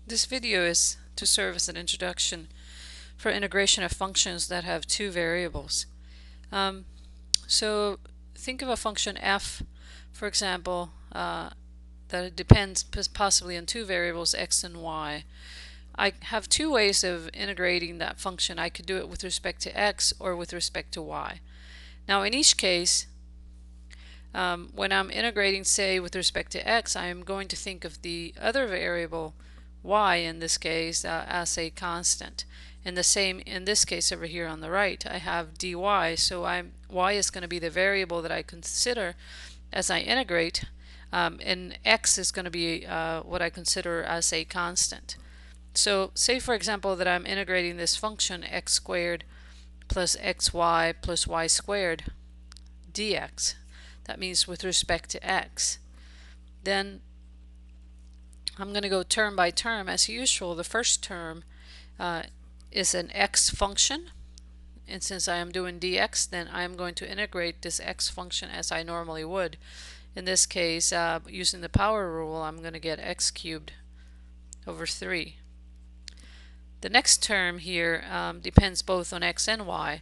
This video is to serve as an introduction for integration of functions that have two variables. Um, so think of a function f, for example, that it depends possibly on two variables, x and y. I have two ways of integrating that function. I could do it with respect to x or with respect to y. Now in each case, when I'm integrating, say, with respect to x, I am going to think of the other variable, y in this case, as a constant. And the same in this case over here on the right, I have dy, so y is going to be the variable that I consider as I integrate, and x is going to be what I consider as a constant. So say, for example, that I'm integrating this function x squared plus xy plus y squared dx. That means with respect to x. Then I'm going to go term by term. As usual, the first term is an x function, and since I am doing dx, then I am going to integrate this x function as I normally would. In this case, using the power rule, I'm going to get x cubed over 3. The next term here depends both on x and y.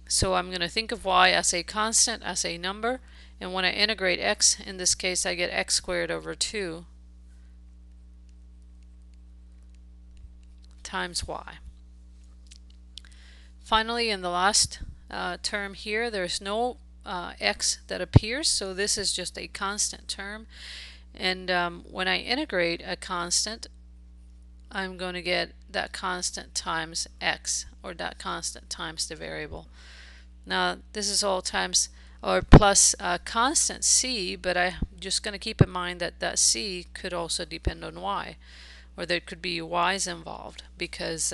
So I'm going to think of y as a constant, as a number, and when I integrate x, in this case I get x squared over 2 times y. Finally, in the last term here, there's no x that appears, so this is just a constant term. And when I integrate a constant, I'm going to get that constant times x, or that constant times the variable. Now this is all times or plus constant c, but I'm just going to keep in mind that that c could also depend on y, or there could be y's involved, because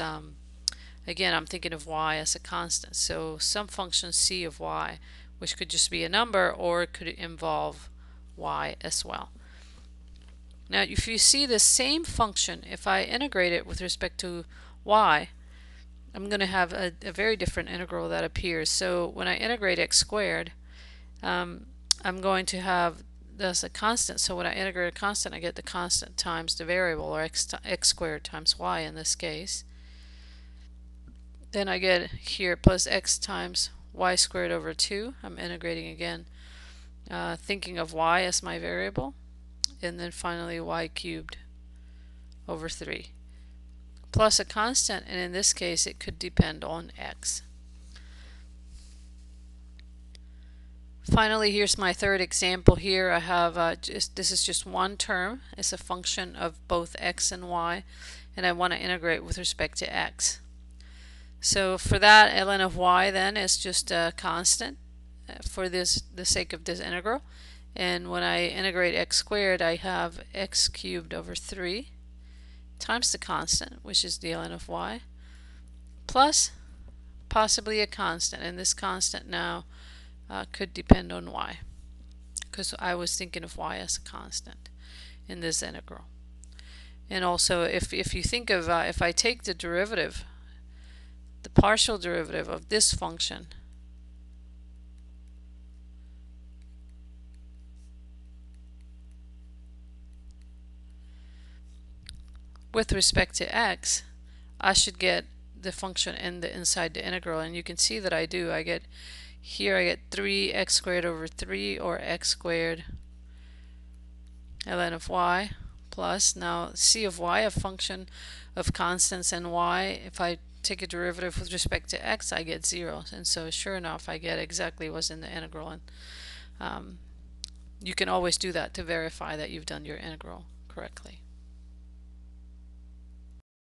again, I'm thinking of y as a constant. So some function c of y, which could just be a number, or it could involve y as well. Now if you see the same function, if I integrate it with respect to y, I'm going to have a very different integral that appears. So when I integrate x squared, I'm going to have this a constant. So when I integrate a constant, I get the constant times the variable, or x squared times y in this case. Then I get here plus x times y squared over 2. I'm integrating again, thinking of y as my variable. And then finally y cubed over 3. Plus a constant, and in this case it could depend on x. Finally, here's my third example here. I have this is just one term. It's a function of both x and y, and I want to integrate with respect to x. So for that, ln of y then is just a constant for the sake of this integral. And when I integrate x squared, I have x cubed over 3 times the constant, which is the ln of y, plus possibly a constant. And this constant now could depend on y, because I was thinking of y as a constant in this integral. And also, if you think of, if I take the derivative, the partial derivative of this function, with respect to x, I should get the function inside the integral, and you can see that I do. I get 3x squared over 3, or x squared ln of y, plus, now c of y, a function of constants and y, if I take a derivative with respect to x, I get 0. And so sure enough, I get exactly what's in the integral. And you can always do that to verify that you've done your integral correctly.